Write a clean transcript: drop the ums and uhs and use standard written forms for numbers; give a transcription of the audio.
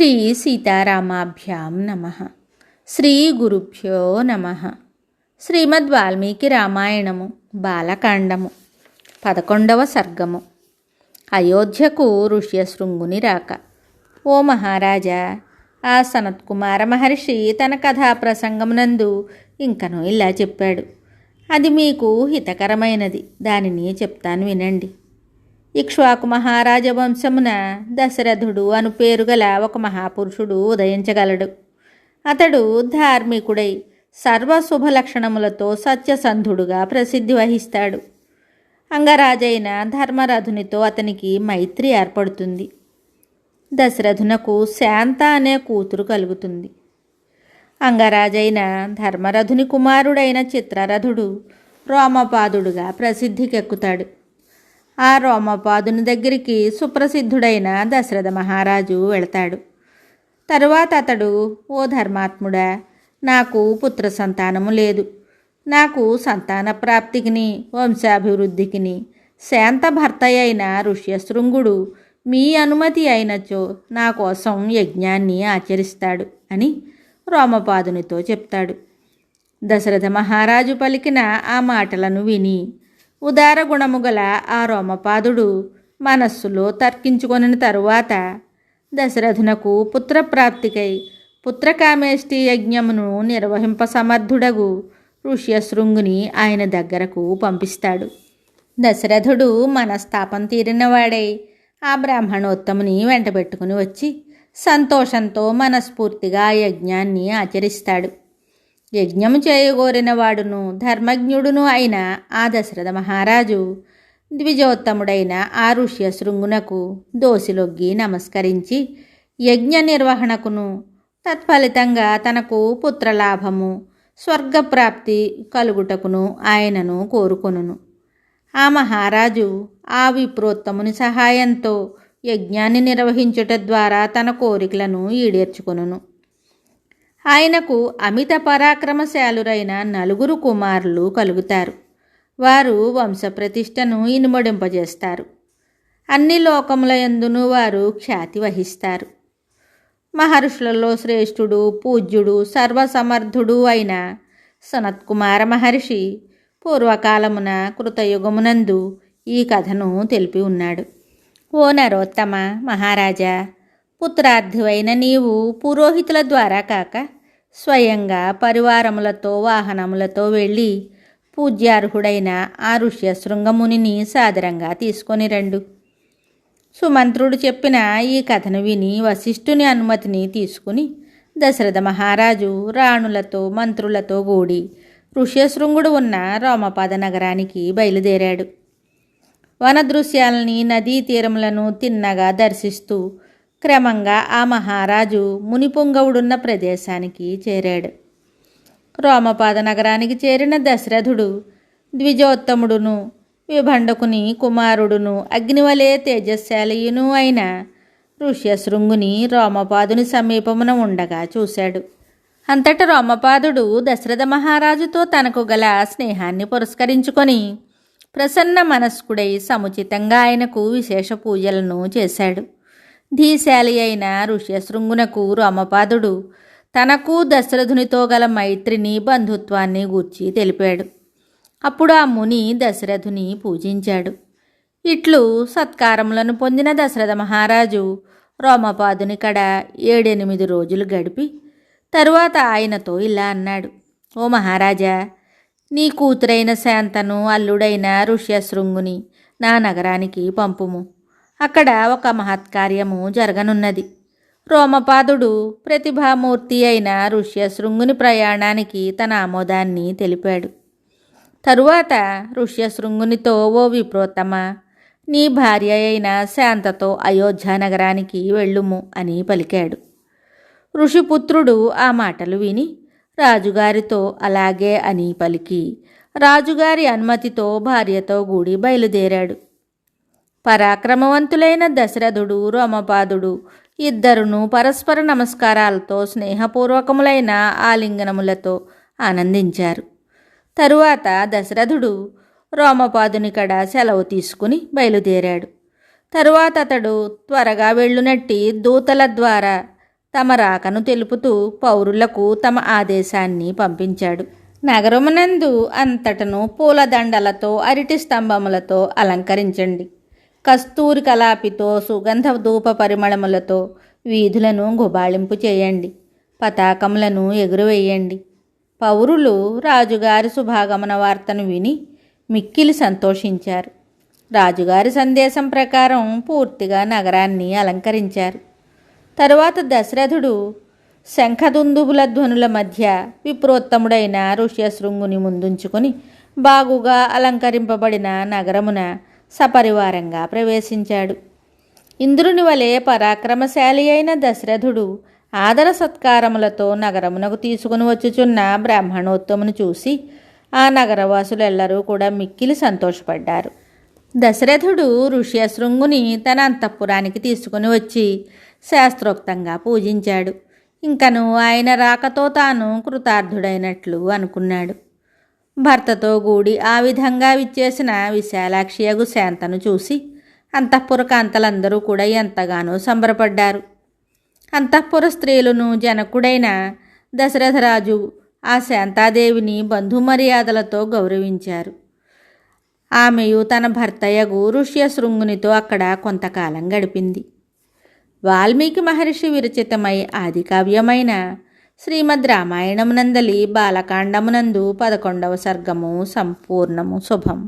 శ్రీ సీతారామాభ్యాం నమః. శ్రీ గురుభ్యో నమః. శ్రీమద్ వాల్మీకి రామాయణము బాలకాండము 11వ సర్గము. అయోధ్యకు ఋష్యశృంగుని రాక. ఓ మహారాజా, ఆ సనత్కుమార మహర్షి తన కథా ప్రసంగమునందు ఇంకనూ ఇలా చెప్పాడు. అది మీకు హితకరమైనది, దానిని చెప్తాను వినండి. ఇక్ష్వాకు మహారాజ వంశమున దశరథుడు అను పేరుగల ఒక మహాపురుషుడు ఉదయించగలడు. అతడు ధార్మికుడై సర్వశుభ లక్షణములతో సత్యసంధుడుగా ప్రసిద్ధి వహిస్తాడు. అంగరాజైన ధర్మరథునితో అతనికి మైత్రి ఏర్పడుతుంది. దశరథునకు శాంత అనే కూతురు కలుగుతుంది. అంగరాజైన ధర్మరథుని కుమారుడైన చిత్రరథుడు రోమపాదుడుగా ప్రసిద్ధికెక్కుతాడు. ఆ రోమపాదుని దగ్గరికి సుప్రసిద్ధుడైన దశరథ మహారాజు వెళతాడు. తరువాత అతడు, ఓ ధర్మాత్ముడా, నాకు పుత్ర సంతానము లేదు. నాకు సంతాన ప్రాప్తికిని వంశాభివృద్ధికిని శాంత భర్త అయిన ఋష్యశృంగుడు మీ అనుమతి అయినచో నా కోసం యజ్ఞాన్ని ఆచరిస్తాడు అని రోమపాదునితో చెప్తాడు. దశరథ మహారాజు పలికిన ఆ మాటలను విని ఉదార గుణము గల ఆ రోమపాదుడు మనస్సులో తర్కించుకొనిన తరువాత దశరథునకు పుత్రప్రాప్తికై పుత్రకామేష్టి యజ్ఞమును నిర్వహింప సమర్థుడగు ఋష్యశృంగుని ఆయన దగ్గరకు పంపిస్తాడు. దశరథుడు మనస్తాపం తీరినవాడై ఆ బ్రాహ్మణోత్తముని వెంటబెట్టుకుని వచ్చి సంతోషంతో మనస్ఫూర్తిగా ఆ యజ్ఞాన్ని ఆచరిస్తాడు. యజ్ఞము చేయగోరిన వాడును ధర్మజ్ఞుడును అయిన ఆ దశరథ మహారాజు ద్విజోత్తముడైన ఆ ఋష్యశృంగునకు దోసిలొగ్గి నమస్కరించి యజ్ఞ నిర్వహణకును తత్ఫలితంగా తనకు పుత్రలాభము స్వర్గప్రాప్తి కలుగుటకును ఆయనను కోరుకొనును. ఆ మహారాజు ఆ విప్రోత్తముని సహాయంతో యజ్ఞాన్ని నిర్వహించుట ద్వారా తన కోరికలను ఈడేర్చుకొనును. ఆయనకు అమిత పరాక్రమశాలురైన 9 కుమారులు కలుగుతారు. వారు వంశప్రతిష్టను ఇనుమడింపజేస్తారు. అన్ని లోకముల యందును వారు ఖ్యాతి వహిస్తారు. మహర్షులలో శ్రేష్ఠుడు, పూజ్యుడు, సర్వసమర్థుడు అయిన సనత్కుమార మహర్షి పూర్వకాలమున కృతయుగమునందు ఈ కథను తెలిపి ఉన్నాడు. ఓ నరోత్తమ మహారాజా, పుత్రార్థివైన నీవు పురోహితుల ద్వారా కాక స్వయంగా పరివారములతో వాహనములతో వెళ్ళి పూజ్యార్హుడైన ఆ ఋష్యశృంగమునిని సాదరంగా తీసుకొని రండు. సుమంత్రుడు చెప్పిన ఈ కథను విని వశిష్ఠుని అనుమతిని తీసుకుని దశరథ మహారాజు రాణులతో మంత్రులతో కూడి ఋష్యశృంగుడు ఉన్న రోమపాద నగరానికి బయలుదేరాడు. వన దృశ్యాలని, నదీ తీరములను తిన్నగా దర్శిస్తూ క్రమంగా ఆ మహారాజు మునిపుంగవుడున్న ప్రదేశానికి చేరాడు. రోమపాద నగరానికి చేరిన దశరథుడు ద్విజోత్తముడును విభండకుని కుమారుడును అగ్నివలే తేజశాలియును అయిన ఋష్యశృంగుని రోమపాదుని సమీపమున ఉండగా చూశాడు. అంతట రోమపాదుడు దశరథ మహారాజుతో తనకు గల స్నేహాన్ని పురస్కరించుకొని ప్రసన్న మనస్కుడై సముచితంగా ఆయనకు విశేష పూజలను చేశాడు. ధీశాలి అయిన ఋష్యశృంగునకు రోమపాదుడు తనకు దశరథునితో గల మైత్రిని, బంధుత్వాన్ని గూర్చి తెలిపాడు. అప్పుడు ఆ ముని దశరథుని పూజించాడు. ఇట్లు సత్కారములను పొందిన దశరథ మహారాజు రోమపాదుని కడ 7-8 రోజులు గడిపి తరువాత ఆయనతో ఇలా అన్నాడు. ఓ మహారాజా, నీ కూతురైన శాంతను అల్లుడైన ఋష్యశృంగుని నా నగరానికి పంపుము. అక్కడ ఒక మహత్కార్యము జరగనున్నది. రోమపాదుడు ప్రతిభామూర్తి అయిన ఋష్యశృంగుని ప్రయాణానికి తన ఆమోదాన్ని తెలిపాడు. తరువాత ఋష్యశృంగునితో, ఓ విప్రోత్తమ, నీ భార్య అయిన శాంతతో అయోధ్య నగరానికి వెళ్ళుము అని పలికాడు. ఋషిపుత్రుడు ఆ మాటలు విని రాజుగారితో అలాగే అని పలికి రాజుగారి అనుమతితో భార్యతో కూడి బయలుదేరాడు. పరాక్రమవంతులైన దశరథుడు, రోమపాదుడు ఇద్దరును పరస్పర నమస్కారాలతో స్నేహపూర్వకములైన ఆలింగనములతో ఆనందించారు. తరువాత దశరథుడు రోమపాదుని కడ సెలవు తీసుకుని బయలుదేరాడు. తరువాత అతడు త్వరగా వెళ్ళునట్టి దూతల ద్వారా తమ రాకను తెలుపుతూ పౌరులకు తమ ఆదేశాన్ని పంపించాడు. నగరమునందు అంతటను పూలదండలతో అరటి స్తంభములతో అలంకరించండి. కస్తూరి కలాపితో సుగంధ ధూప పరిమళములతో వీధులను గుబాళింపు చేయండి. పతాకములను ఎగురవేయండి. పౌరులు రాజుగారి శుభాగమన వార్తను విని మిక్కిలి సంతోషించారు. రాజుగారి సందేశం ప్రకారం పూర్తిగా నగరాన్ని అలంకరించారు. తరువాత దశరథుడు శంఖదుందుబుల ధ్వనుల మధ్య విప్రోత్తముడైన ఋష్యశృంగుని ముందుంచుకొని బాగుగా అలంకరింపబడిన నగరమున సపరివారంగా ప్రవేశించాడు. ఇంద్రుని వలె పరాక్రమశాలి అయిన దశరథుడు ఆదర సత్కారములతో నగరమునకు తీసుకుని వచ్చుచున్న బ్రాహ్మణోత్తమును చూసి ఆ నగరవాసులెల్లరూ కూడా మిక్కిలి సంతోషపడ్డారు. దశరథుడు ఋష్యశృంగుని తన అంతఃపురానికి తీసుకుని వచ్చి శాస్త్రోక్తంగా పూజించాడు. ఇంకను ఆయన రాకతో తాను కృతార్థుడైనట్లు అనుకున్నాడు. భర్తతో కూడి ఆ విధంగా విచ్చేసిన విశాలాక్షియగు శాంతను చూసి అంతఃపుర కాంతలందరూ కూడా ఎంతగానో సంబరపడ్డారు. అంతఃపుర స్త్రీలను జనకుడైన దశరథరాజు ఆ శాంతాదేవిని బంధుమర్యాదలతో గౌరవించారు. ఆమెయు తన భర్తయగు ఋష్యశృంగునితో అక్కడ కొంతకాలం గడిపింది. వాల్మీకి మహర్షి విరచితమై ఆదికావ్యమైన శ్రీమద్ రామాయణమునందలి బాలకాండమునందు 11వ సర్గము సంపూర్ణము. శుభం.